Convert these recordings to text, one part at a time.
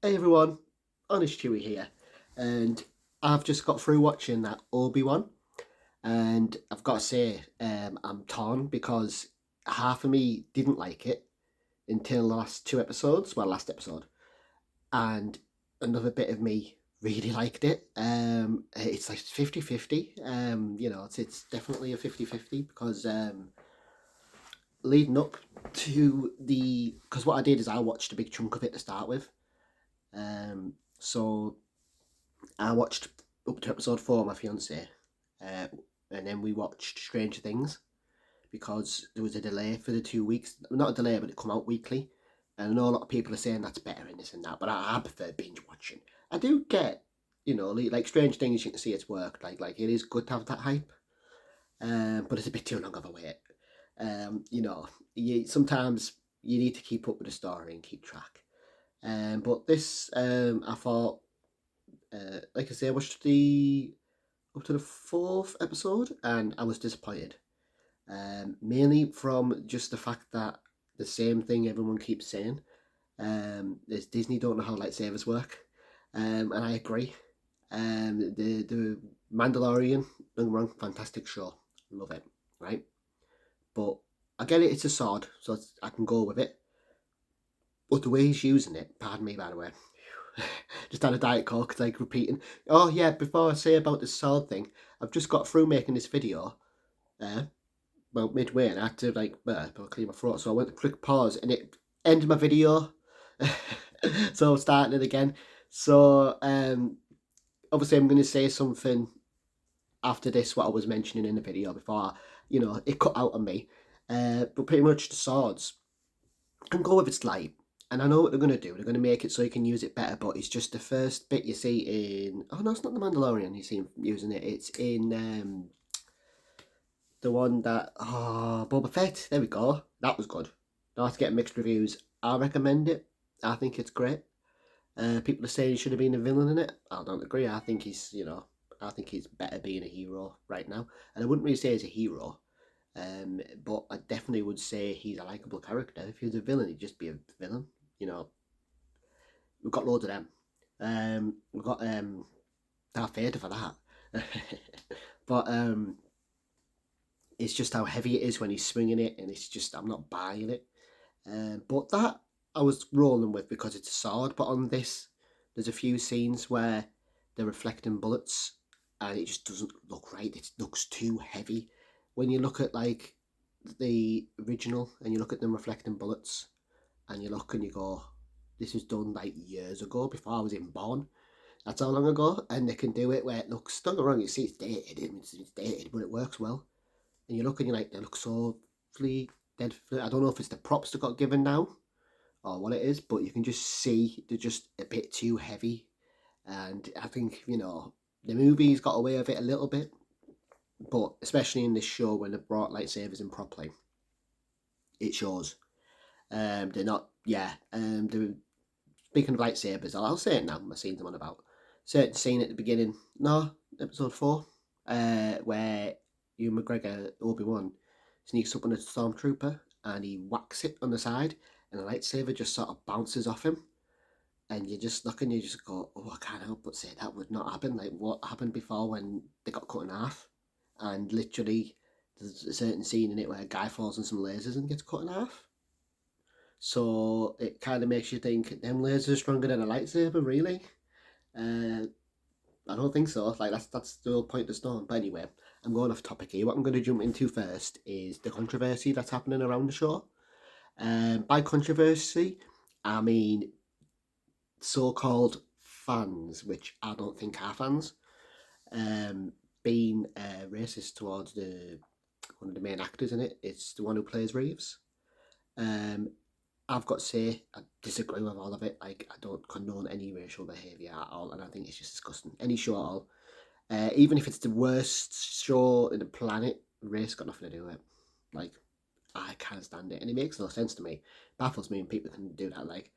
Hey everyone, Honest Chewy here, and I've just got through watching that Obi-Wan, and I've got to say, I'm torn because half of me didn't like it until the last two episodes, well, last episode, and another bit of me really liked it. It's like 50-50, it's definitely a 50-50 because leading up to because what I did is I watched a big chunk of it to start with. So I watched up to episode 4 with my fiance, uh, and then we watched Stranger Things because there was a delay for the 2 weeks. Not a delay, but it come out weekly. And I know a lot of people are saying that's better and this and that, but I prefer binge watching. I do get, like Stranger Things. You can see it's worked. Like it is good to have that hype, but it's a bit too long of a wait. Sometimes you need to keep up with the story and keep track. But this, I thought, like I say, I watched the up to the 4th episode, and I was disappointed. Mainly from just the fact that the same thing everyone keeps saying. Is Disney don't know how lightsabers work, and I agree. The Mandalorian, don't get me wrong, fantastic show, love it, right? But I get it, it's a sword, so I can go with it. But the way he's using it, pardon me by the way, just had a Diet Coke, like repeating. Oh yeah, before I say about the sword thing, I've just got through making this video, uh, well, midway, and I had to clear my throat, so I went to click pause, and it ended my video. So I'm starting it again. So obviously I'm going to say something after this, what I was mentioning in the video before, it cut out on me. But pretty much the swords can go with its light. And I know what they're going to do. They're going to make it so you can use it better, but it's just the first bit you see in... Oh, no, it's not the Mandalorian you see him using it. It's in the one that... Oh, Boba Fett. There we go. That was good. Now to get mixed reviews. I recommend it. I think it's great. People are saying he should have been a villain in it. I don't agree. I think I think he's better being a hero right now. And I wouldn't really say he's a hero. But I definitely would say he's a likable character. If he was a villain, he'd just be a villain. We've got loads of them. We've got Darth Vader for that. But it's just how heavy it is when he's swinging it, and it's just I'm not buying it. But that I was rolling with because it's a sword. But on this, there's a few scenes where they're reflecting bullets, and it just doesn't look right. It looks too heavy. When you look at like the original, and you look at them reflecting bullets, and you look and you go, this was done like years ago before I was even born. That's how long ago, and they can do it where it looks, don't get wrong, you see it's dated, it's dated, but it works well. And you look and you're like, they look so dead. I don't know if it's the props that got given now or what it is, but you can just see they're just a bit too heavy. And I think, the movie's got away with it a little bit, but especially in this show when they brought lightsabers in properly, it shows. They're not, yeah. They're, speaking of lightsabers, I'll say it now. I've seen them on about certain scene at the beginning. No, episode 4, where Ewan McGregor, Obi-Wan, sneaks up on a stormtrooper and he whacks it on the side, and the lightsaber just sort of bounces off him. And you just look and you just go, oh, I can't help but say that would not happen. Like what happened before when they got cut in half, and literally there's a certain scene in it where a guy falls on some lasers and gets cut in half. So it kind of makes you think, them lasers are stronger than a lightsaber, really? Uh, I don't think so. Like that's the whole point of the stone. But anyway, I'm going off topic here. What I'm going to jump into first is the controversy that's happening around the show. By controversy, I mean so-called fans, which I don't think are fans, being racist towards one of the main actors in it. It's the one who plays Reeves. I've got to say, I disagree with all of it. Like, I don't condone any racial behaviour at all, and I think it's just disgusting. Any show at all. Even if it's the worst show in the planet, race got nothing to do with it. Like, I can't stand it, and it makes no sense to me. Baffles me when people can do that. Like,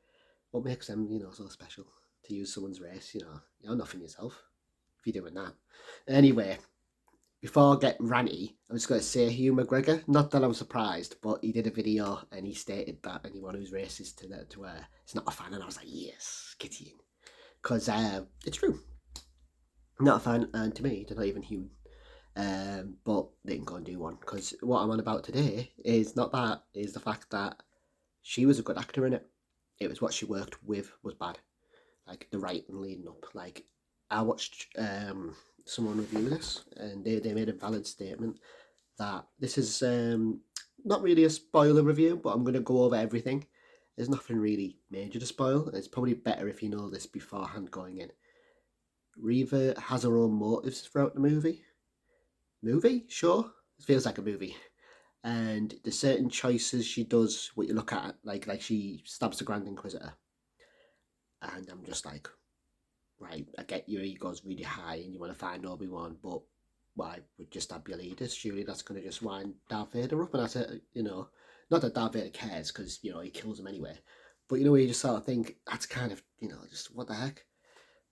what makes them, so special to use someone's race? You're nothing yourself if you're doing that. Anyway, before I get ranty, I'm just going to say Hugh McGregor. Not that I'm surprised, but he did a video and he stated that anyone who's racist to her is not a fan, and I was like, yes, get in. because it's true. Not a fan, and to me, they're not even human. But they can go and do one, because what I'm on about today is not that, is the fact that she was a good actor in it. It was what she worked with was bad. Like the writing leading up. Like I watched someone review this, and they made a valid statement that this is not really a spoiler review, but I'm going to go over everything. There's nothing really major to spoil. It's probably better if you know this beforehand going in. Reva has her own motives throughout the movie. Movie? Sure. It feels like a movie. And there's certain choices she does, what you look at, like she stabs the Grand Inquisitor. And I'm just like, right, I get your ego's really high and you want to find Obi-Wan, but why would you stab your leaders? Surely that's going to just wind Darth Vader up. And I said, not that Darth Vader cares, because, he kills him anyway. But, where you just sort of think, that's kind of, just what the heck?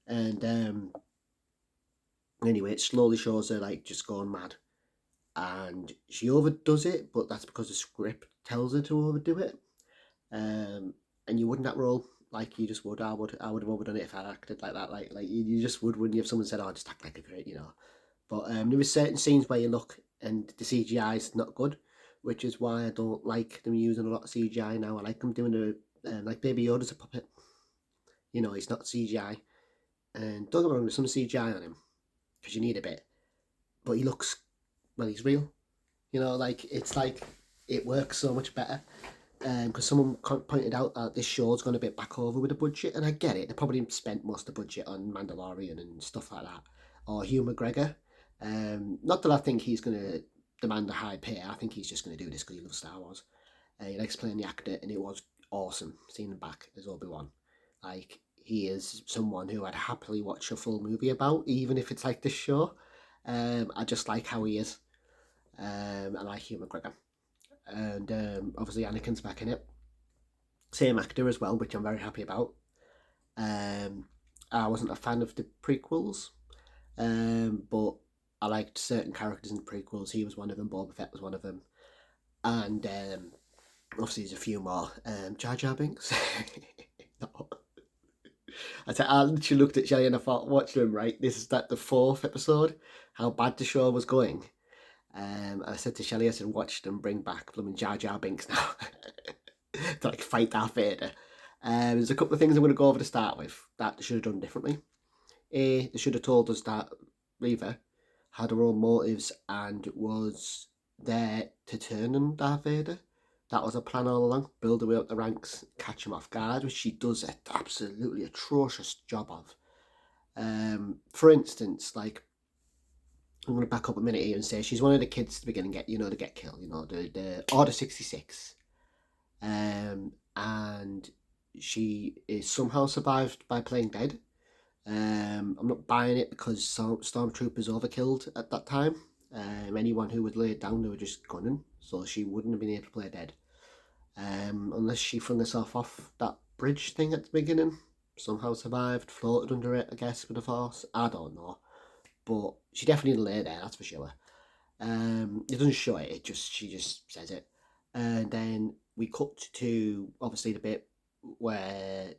And anyway, it slowly shows her, like, just going mad. And she overdoes it, but that's because the script tells her to overdo it. And you wouldn't that role like you just would. I would have overdone it if I acted like that. Like you just would, wouldn't you? If someone said, "Oh, just act like a great," But there was certain scenes where you look and the CGI is not good, which is why I don't like them using a lot of CGI now. I like them doing like Baby Yoda's a puppet. He's not CGI, and don't get me wrong, there's some CGI on him because you need a bit, but he looks he's real. It's like it works so much better. Because someone pointed out that this show's gone a bit back over with the budget, and I get it. They probably spent most of the budget on Mandalorian and stuff like that, or Hugh McGregor. Not that I think he's going to demand a high pay. I think he's just going to do this because he loves Star Wars. He likes playing the actor, and it was awesome seeing him back as Obi-Wan. Like, he is someone who I'd happily watch a full movie about, even if it's like this show. I just like how he is. I like Hugh McGregor. And obviously Anakin's back in it. Same actor as well, which I'm very happy about. I wasn't a fan of the prequels, but I liked certain characters in the prequels. He was one of them. Boba Fett was one of them, and obviously there's a few more. Jar Jar Binks. No. I literally looked at Shelley and I thought, watch them, right? This is the fourth episode. How bad the show was going. I said to Shelley, I said, watch them bring back blooming Jar Jar Binks now to fight Darth Vader. There's a couple of things I'm going to go over to start with that they should have done differently. They should have told us that Reva had her own motives and was there to turn on Darth Vader. That was a plan all along. Build her way up the ranks, catch him off guard, which she does an absolutely atrocious job of. For instance, I'm going to back up a minute here and say she's one of the kids to begin and get killed, the Order 66. And she is somehow survived by playing dead. I'm not buying it because stormtroopers overkilled at that time. Anyone who was laid down, they were just gunning, so she wouldn't have been able to play dead. Unless she flung herself off that bridge thing at the beginning, somehow survived, floated under it, I guess, with the Force. I don't know. But she definitely lay there, that's for sure. It doesn't show it, she just says it. And then we cut to obviously the bit where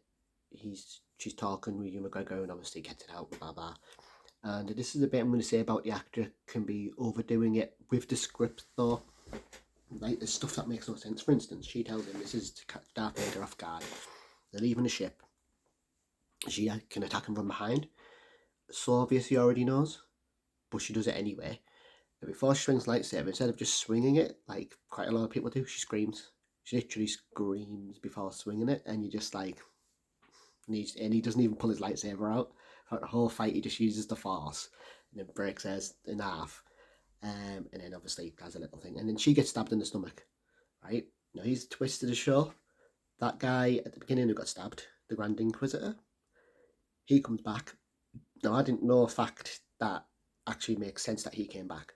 she's talking with Hugh McGregor and obviously gets it out, blah blah. And this is the bit I'm going to say about the actor can be overdoing it with the script though. Like there's stuff that makes no sense. For instance, she tells him this is to catch Darth Vader off guard. They're leaving the ship. She can attack him from behind. So obvious he already knows, but she does it anyway. And before she swings lightsaber, instead of just swinging it like quite a lot of people do, she screams. She literally screams before swinging it, and you're just like, and he doesn't even pull his lightsaber out. Throughout the whole fight, he just uses the Force and then breaks hers in half. And then obviously has a little thing, and then she gets stabbed in the stomach. Right now, he's the twist of the show. That guy at the beginning who got stabbed, the Grand Inquisitor, he comes back. Now, I didn't know a fact that actually makes sense that he came back.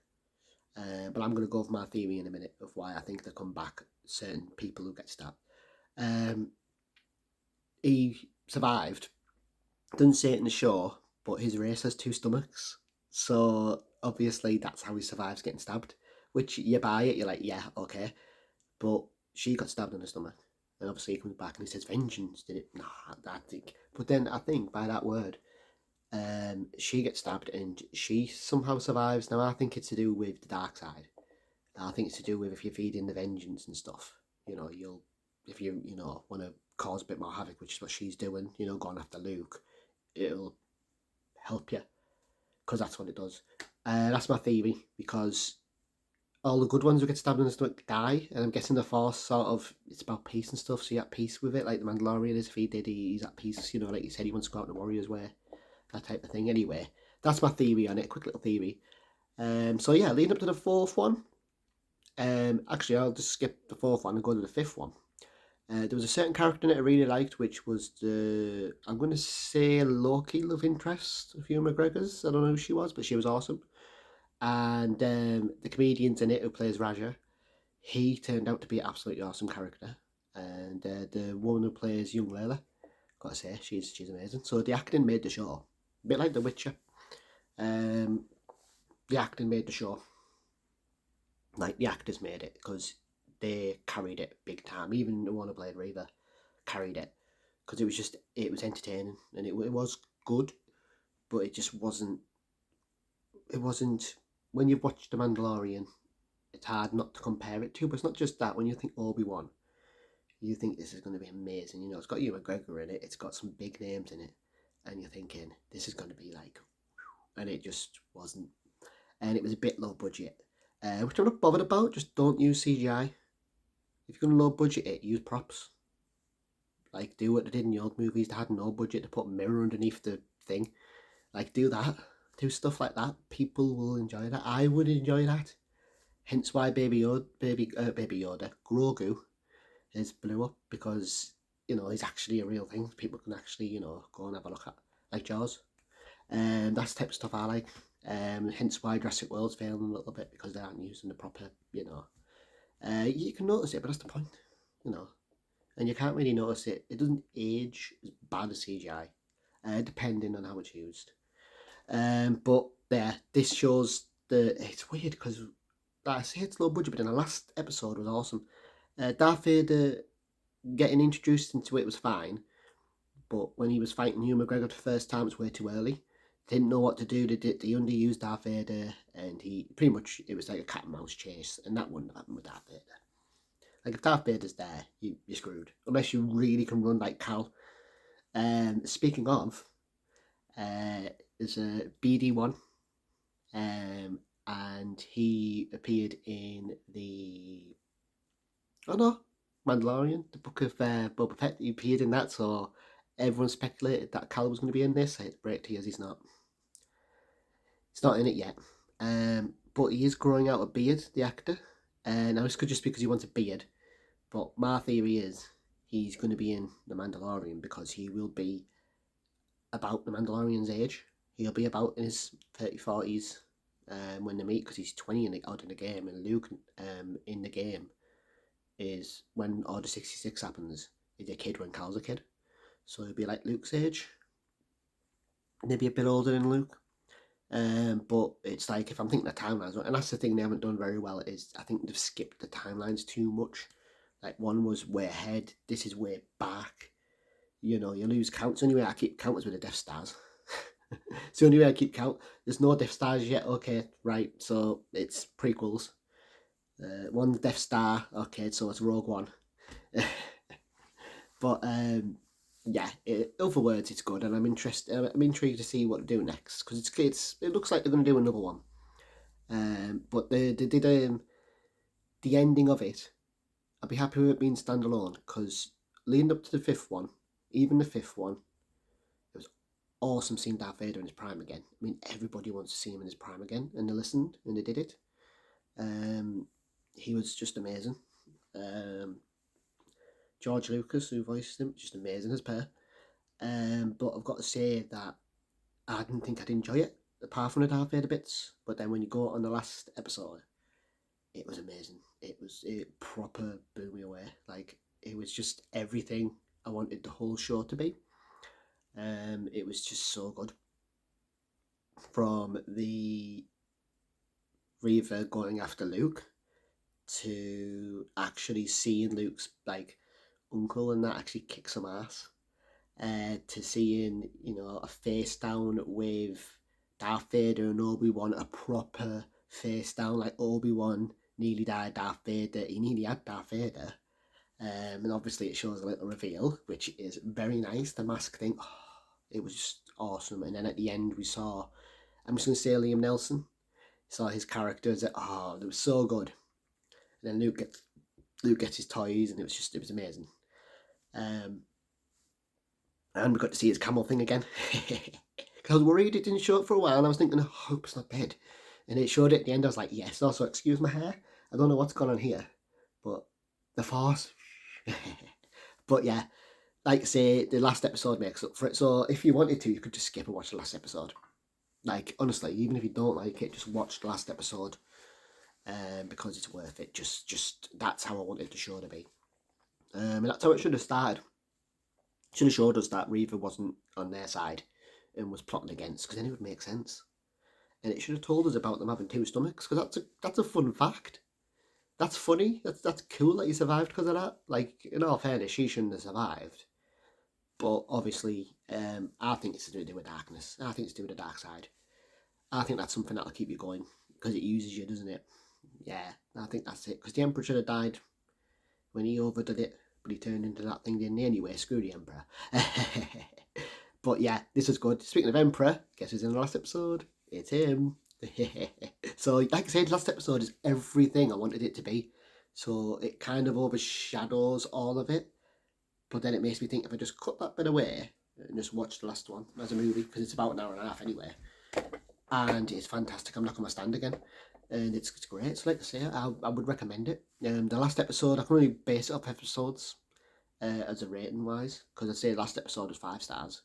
But I'm going to go over my theory in a minute of why I think they come back, certain people who get stabbed. He survived. Doesn't say it in the show, but his race has 2 stomachs. So, obviously, that's how he survives getting stabbed. Which, you buy it, you're like, yeah, okay. But she got stabbed in the stomach. And obviously he comes back and he says, vengeance, did it? Nah, I think. But then I think by that word, she gets stabbed and she somehow survives. Now I think it's to do with the dark side. I think it's to do with if you're feeding the vengeance and stuff. You'll if you want to cause a bit more havoc, which is what she's doing. Going after Luke, it'll help you because that's what it does. That's my theory because all the good ones who get stabbed in the stomach die, and I'm guessing the Force sort of it's about peace and stuff. So you're at peace with it, like the Mandalorian is. If he did, he's at peace. Like you said, he wants to go out in the Warriors' way, that type of thing. Anyway, that's my theory on it. Quick little theory. So yeah, leading up to the fourth one. Actually, I'll just skip the fourth one and go to the fifth one. There was a certain character in it I really liked, which was I'm going to say Loki love interest of Hugh McGregor's. I don't know who she was, but she was awesome. And the comedian's in it who plays Raja, he turned out to be an absolutely awesome character. And the woman who plays young Layla, gotta say, she's amazing. So the acting made the show. A bit like The Witcher. The acting made the show. Like, the actors made it, because they carried it big time. Even the one who played Reva carried it. Because it was entertaining. And it was good, but it just wasn't... It wasn't... When you've watched The Mandalorian, it's hard not to compare it to, but it's not just that. When you think Obi-Wan, you think this is going to be amazing. It's got Ewan McGregor in it, it's got some big names in it, and you're thinking, this is going to be like, and it just wasn't. And it was a bit low budget, which I'm not bothered about. Just don't use CGI. If you're going to low budget it, use props. Like, do what they did in the old movies. They had no budget to put a mirror underneath the thing. Like, do that. Do stuff like that. People will enjoy that. I would enjoy that. Hence why Baby Yoda, Grogu, is blew up, because he's actually a real thing. People can actually go and have a look at, like Jaws. And that's the type of stuff I like. Hence why Jurassic World's failing a little bit, because they aren't using the proper. You can notice it, but that's the point. And you can't really notice it. It doesn't age as bad as CGI, depending on how it's used. But yeah, this shows it's weird because, like I say, it's low budget, but then the last episode was awesome. Darth Vader getting introduced into it was fine, but when he was fighting Hugh McGregor the first time, it was way too early. Didn't know what to do. They underused Darth Vader, and it was like a cat and mouse chase, and that wouldn't happen with Darth Vader. Like, if Darth Vader's there, you're screwed. Unless you really can run like Cal. Speaking of, there's a BD1, and he appeared in the... Oh no, Mandalorian, the book of Boba Fett. He appeared in that, so everyone speculated that Cal was going to be in this. I hate to break to you, he's not. He's not in it yet. But he is growing out a beard, the actor. Now, this could just be because he wants a beard, but my theory is he's going to be in The Mandalorian because he will be about the Mandalorian's age. He'll be about in his 30s, 40s when they meet, because he's 20 out in the game, and Luke in the game is when Order 66 happens. He's a kid when Cal's a kid. So he'll be like Luke's age. Maybe a bit older than Luke. But it's like, if I'm thinking the timelines, and that's the thing they haven't done very well, is I think they've skipped the timelines too much. Like, one was way ahead, this is way back. You lose count. It's the only way I keep count is with the Death Stars. It's the only way I keep count. There's no Death Stars yet. Okay, right, so it's prequels. One's Death Star. Okay, so it's Rogue One. But yeah, in other words, it's good, and I'm intrigued to see what they do next, because it looks like they're going to do another one. But they did the ending of it. I'd be happy with it being standalone, because leading up to the fifth one, even the fifth one, it was awesome seeing Darth Vader in his prime again. I mean, everybody wants to see him in his prime again, and they listened and they did it. He was just amazing. George Lucas, who voiced him, just amazing as per. But I've got to say that I didn't think I'd enjoy it, apart from the Darth Vader bits. But then when you go on the last episode, it was amazing. It proper blew me away. Like, it was just everything I wanted the whole show to be. It was just so good. From the Reva going after Luke to actually seeing Luke's, like, uncle and that actually kick some ass. To seeing, you know, a face down with Darth Vader and Obi-Wan, a proper face down, like Obi-Wan nearly died Darth Vader, he nearly had Darth Vader. And obviously it shows a little reveal, which is very nice, the mask thing. Oh, it was just awesome. And then at the end we saw, I'm just going to say Liam Neeson, saw his characters, oh, it was so good. And then Luke gets his toys, and it was amazing. And we got to see his camel thing again. Because I was worried it didn't show up for a while, and I was thinking, I hope it's not dead. And it showed it at the end. I was like, yes. Also, excuse my hair. I don't know what's going on here, but the Force. But yeah, like I say, the last episode makes up for it. So if you wanted to, you could just skip and watch the last episode. Like, honestly, even if you don't like it, just watch the last episode. Because it's worth it. Just that's how I wanted the show to be. And that's how it should have started. Should have showed us that Reva wasn't on their side and was plotting against, because then it would make sense. And it should have told us about them having two stomachs, because that's a fun fact. That's funny. That's cool that he survived because of that. Like, in all fairness, she shouldn't have survived. But obviously, I think it's to do with darkness. I think it's to do with the dark side. I think that's something that'll keep you going, because it uses you, doesn't it? Yeah, I think that's it. Because the Emperor should have died when he overdid it, but he turned into that thing, didn't he? Anyway, screw the Emperor. But yeah, this is good. Speaking of Emperor, guess who's in the last episode? It's him. So, like I said, last episode is everything I wanted it to be. So it kind of overshadows all of it. But then it makes me think, if I just cut that bit away and just watch the last one as a movie, because it's about an hour and a half anyway, and it's fantastic. I'm not going to stand again. And it's great. So like I say, I would recommend it. The last episode, I can only base it off episodes as a rating wise, because I'd say the last episode was 5 stars.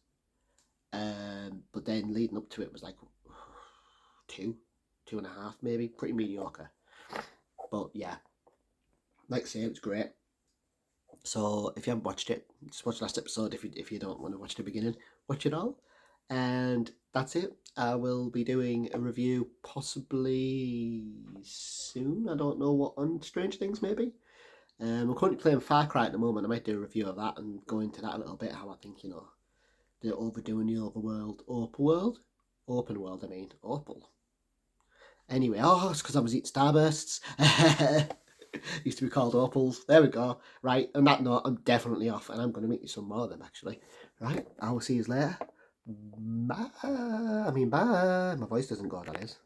But then leading up to it was like 2.5 maybe, pretty mediocre. But yeah, like I say, it was great. So if you haven't watched it, just watch the last episode. If you don't want to watch the beginning, watch it all. And that's it. I will be doing a review possibly soon. I don't know what, on Strange Things maybe. I'm currently playing Far Cry at the moment. I might do a review of that and go into that a little bit, how I think, you know, they're overdoing the open world, I mean, Opal. Anyway, oh, it's because I was eating Starbursts. Used to be called Opals. There we go. Right, on that note, I'm definitely off, and I'm going to make you some more of them, actually. Right, I will see you later. Bye. I mean, bye. My voice doesn't go, that is.